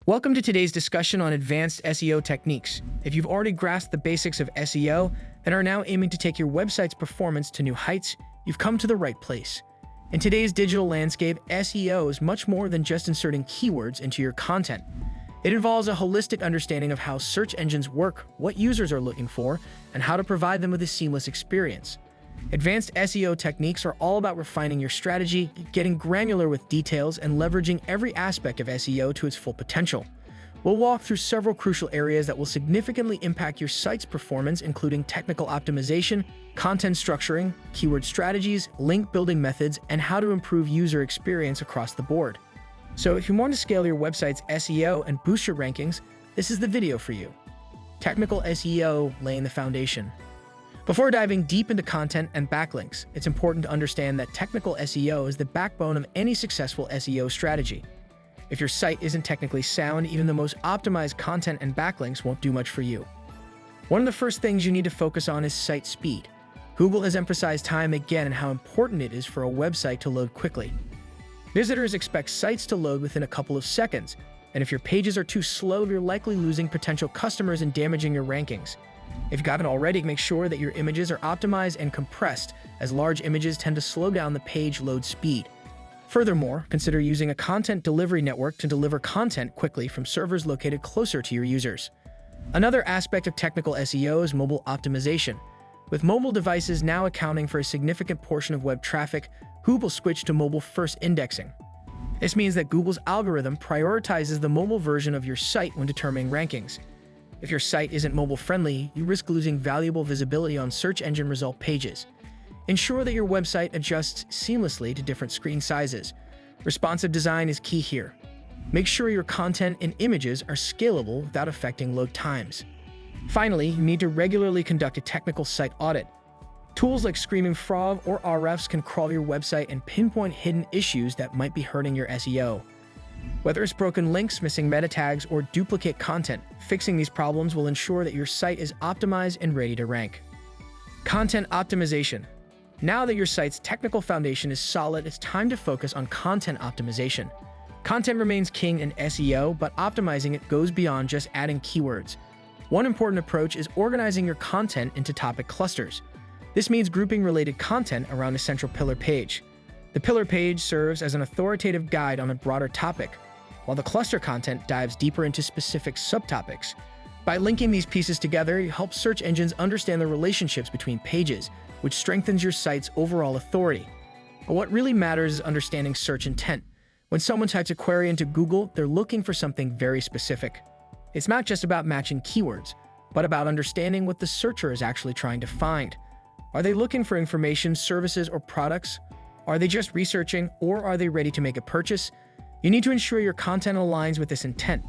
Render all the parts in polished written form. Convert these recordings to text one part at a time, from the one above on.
Welcome to today's discussion on advanced SEO techniques. If you've already grasped the basics of SEO and are now aiming to take your website's performance to new heights, you've come to the right place. In today's digital landscape, SEO is much more than just inserting keywords into your content. It involves a holistic understanding of how search engines work, what users are looking for, and how to provide them with a seamless experience. Advanced SEO techniques are all about refining your strategy, getting granular with details, and leveraging every aspect of SEO to its full potential. We'll walk through several crucial areas that will significantly impact your site's performance, including technical optimization, content structuring, keyword strategies, link building methods, and how to improve user experience across the board. So if you want to scale your website's SEO and boost your rankings, this is the video for you. Technical SEO laying the foundation. Before diving deep into content and backlinks, it's important to understand that technical SEO is the backbone of any successful SEO strategy. If your site isn't technically sound, even the most optimized content and backlinks won't do much for you. One of the first things you need to focus on is site speed. Google has emphasized time and again how important it is for a website to load quickly. Visitors expect sites to load within a couple of seconds, and if your pages are too slow, you're likely losing potential customers and damaging your rankings. If you haven't already, make sure that your images are optimized and compressed, as large images tend to slow down the page load speed. Furthermore, consider using a content delivery network to deliver content quickly from servers located closer to your users. Another aspect of technical SEO is mobile optimization. With mobile devices now accounting for a significant portion of web traffic, Google switched to mobile-first indexing. This means that Google's algorithm prioritizes the mobile version of your site when determining rankings. If your site isn't mobile-friendly, you risk losing valuable visibility on search engine result pages. Ensure that your website adjusts seamlessly to different screen sizes. Responsive design is key here. Make sure your content and images are scalable without affecting load times. Finally, you need to regularly conduct a technical site audit. Tools like Screaming Frog or RFs can crawl your website and pinpoint hidden issues that might be hurting your SEO. Whether it's broken links, missing meta tags, or duplicate content, fixing these problems will ensure that your site is optimized and ready to rank. Content optimization. Now that your site's technical foundation is solid, it's time to focus on content optimization. Content remains king in SEO, but optimizing it goes beyond just adding keywords. One important approach is organizing your content into topic clusters. This means grouping related content around a central pillar page. The pillar page serves as an authoritative guide on a broader topic, while the cluster content dives deeper into specific subtopics. By linking these pieces together, you help search engines understand the relationships between pages, which strengthens your site's overall authority. But what really matters is understanding search intent. When someone types a query into Google, they're looking for something very specific. It's not just about matching keywords, but about understanding what the searcher is actually trying to find. Are they looking for information, services, or products? Are they just researching, or are they ready to make a purchase? You need to ensure your content aligns with this intent.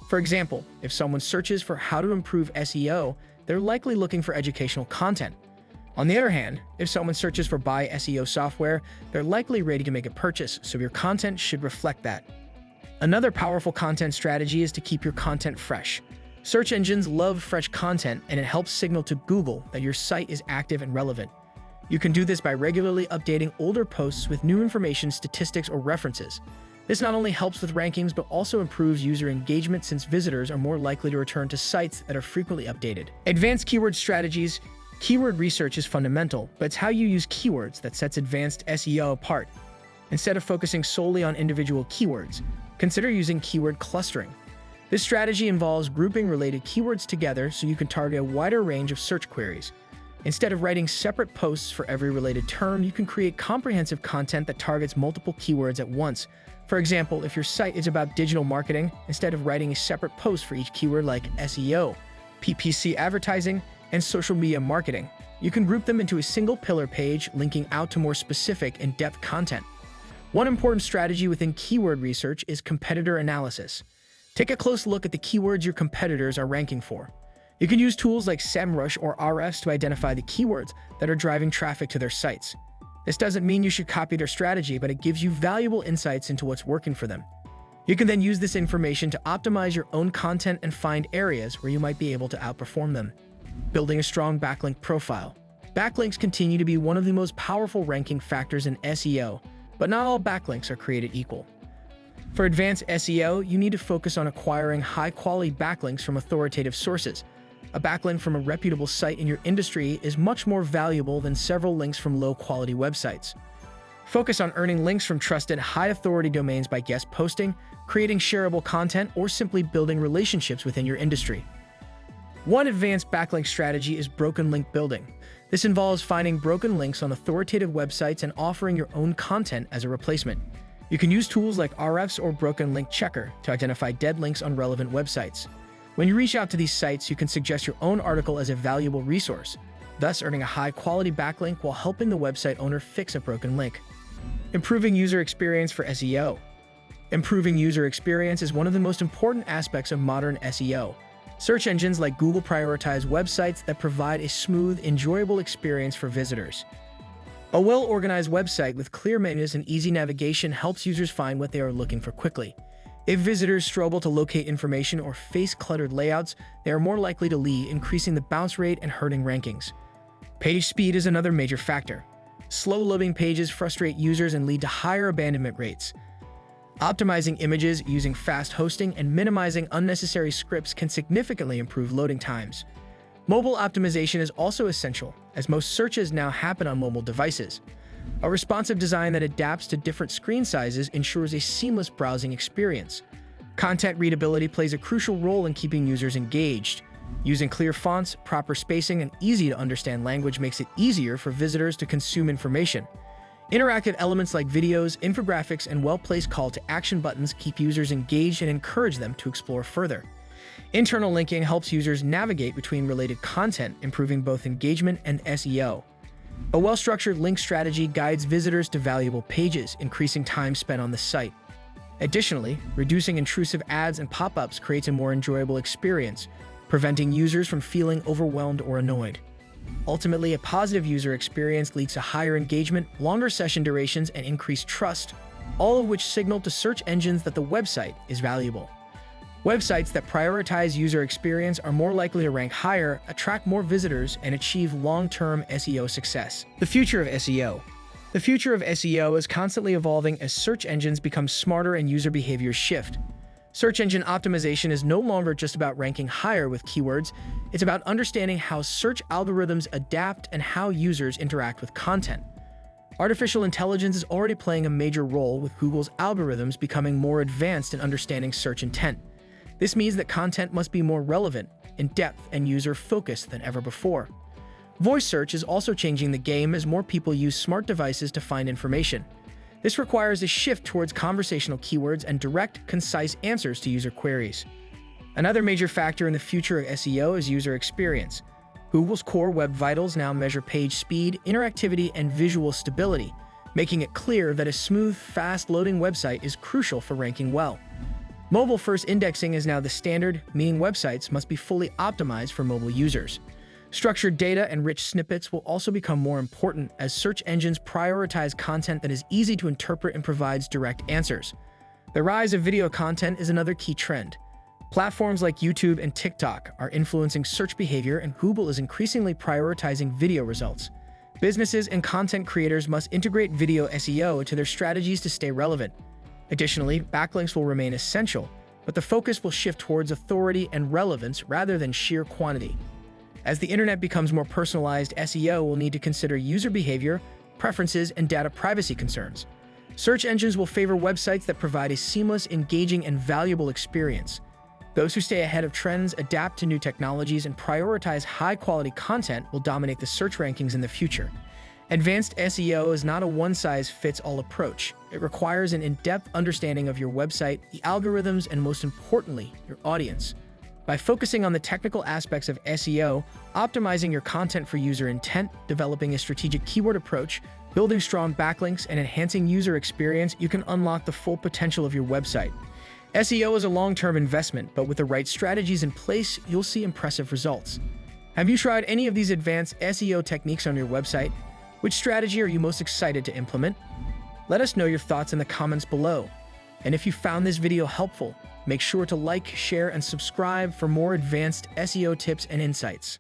For example, if someone searches for how to improve SEO, they're likely looking for educational content. On the other hand, if someone searches for buy SEO software, they're likely ready to make a purchase, so your content should reflect that. Another powerful content strategy is to keep your content fresh. Search engines love fresh content, and it helps signal to Google that your site is active and relevant. You can do this by regularly updating older posts with new information, statistics, or references. This not only helps with rankings, but also improves user engagement since visitors are more likely to return to sites that are frequently updated. Advanced keyword strategies. Keyword research is fundamental, but it's how you use keywords that sets advanced SEO apart. Instead of focusing solely on individual keywords, consider using keyword clustering. This strategy involves grouping related keywords together so you can target a wider range of search queries. Instead of writing separate posts for every related term, you can create comprehensive content that targets multiple keywords at once. For example, if your site is about digital marketing, instead of writing a separate post for each keyword like SEO, PPC advertising, and social media marketing, you can group them into a single pillar page, linking out to more specific, in-depth content. One important strategy within keyword research is competitor analysis. Take a close look at the keywords your competitors are ranking for. You can use tools like SEMrush or RFs to identify the keywords that are driving traffic to their sites. This doesn't mean you should copy their strategy, but it gives you valuable insights into what's working for them. You can then use this information to optimize your own content and find areas where you might be able to outperform them. Building a strong backlink profile. Backlinks continue to be one of the most powerful ranking factors in SEO, but not all backlinks are created equal. For advanced SEO, you need to focus on acquiring high-quality backlinks from authoritative sources. A backlink from a reputable site in your industry is much more valuable than several links from low-quality websites. Focus on earning links from trusted, high-authority domains by guest posting, creating shareable content, or simply building relationships within your industry. One advanced backlink strategy is broken link building. This involves finding broken links on authoritative websites and offering your own content as a replacement. You can use tools like Ahrefs or Broken Link Checker to identify dead links on relevant websites. When you reach out to these sites, you can suggest your own article as a valuable resource, thus earning a high-quality backlink while helping the website owner fix a broken link. Improving user experience for SEO. Improving user experience is one of the most important aspects of modern SEO. Search engines like Google prioritize websites that provide a smooth, enjoyable experience for visitors. A well-organized website with clear menus and easy navigation helps users find what they are looking for quickly. If visitors struggle to locate information or face cluttered layouts, they are more likely to leave, increasing the bounce rate and hurting rankings. Page speed is another major factor. Slow loading pages frustrate users and lead to higher abandonment rates. Optimizing images using fast hosting and minimizing unnecessary scripts can significantly improve loading times. Mobile optimization is also essential, as most searches now happen on mobile devices. A responsive design that adapts to different screen sizes ensures a seamless browsing experience. Content readability plays a crucial role in keeping users engaged. Using clear fonts, proper spacing, and easy-to-understand language makes it easier for visitors to consume information. Interactive elements like videos, infographics, and well-placed call-to-action buttons keep users engaged and encourage them to explore further. Internal linking helps users navigate between related content, improving both engagement and SEO. A well-structured link strategy guides visitors to valuable pages, increasing time spent on the site. Additionally, reducing intrusive ads and pop-ups creates a more enjoyable experience, preventing users from feeling overwhelmed or annoyed. Ultimately, a positive user experience leads to higher engagement, longer session durations, and increased trust, all of which signal to search engines that the website is valuable. Websites that prioritize user experience are more likely to rank higher, attract more visitors, and achieve long-term SEO success. The future of SEO. The future of SEO is constantly evolving as search engines become smarter and user behaviors shift. Search engine optimization is no longer just about ranking higher with keywords, it's about understanding how search algorithms adapt and how users interact with content. Artificial intelligence is already playing a major role, with Google's algorithms becoming more advanced in understanding search intent. This means that content must be more relevant, in-depth, and user-focused than ever before. Voice search is also changing the game as more people use smart devices to find information. This requires a shift towards conversational keywords and direct, concise answers to user queries. Another major factor in the future of SEO is user experience. Google's core Web Vitals now measure page speed, interactivity, and visual stability, making it clear that a smooth, fast-loading website is crucial for ranking well. Mobile-first indexing is now the standard, meaning websites must be fully optimized for mobile users. Structured data and rich snippets will also become more important as search engines prioritize content that is easy to interpret and provides direct answers. The rise of video content is another key trend. Platforms like YouTube and TikTok are influencing search behavior, and Google is increasingly prioritizing video results. Businesses and content creators must integrate video SEO into their strategies to stay relevant. Additionally, backlinks will remain essential, but the focus will shift towards authority and relevance rather than sheer quantity. As the internet becomes more personalized, SEO will need to consider user behavior, preferences, and data privacy concerns. Search engines will favor websites that provide a seamless, engaging, and valuable experience. Those who stay ahead of trends, adapt to new technologies, and prioritize high-quality content will dominate the search rankings in the future. Advanced SEO is not a one-size-fits-all approach. It requires an in-depth understanding of your website, the algorithms, and most importantly, your audience. By focusing on the technical aspects of SEO, optimizing your content for user intent, developing a strategic keyword approach, building strong backlinks, and enhancing user experience, you can unlock the full potential of your website. SEO is a long-term investment, but with the right strategies in place, you'll see impressive results. Have you tried any of these advanced SEO techniques on your website? Which strategy are you most excited to implement? Let us know your thoughts in the comments below. And if you found this video helpful, make sure to like, share, and subscribe for more advanced SEO tips and insights.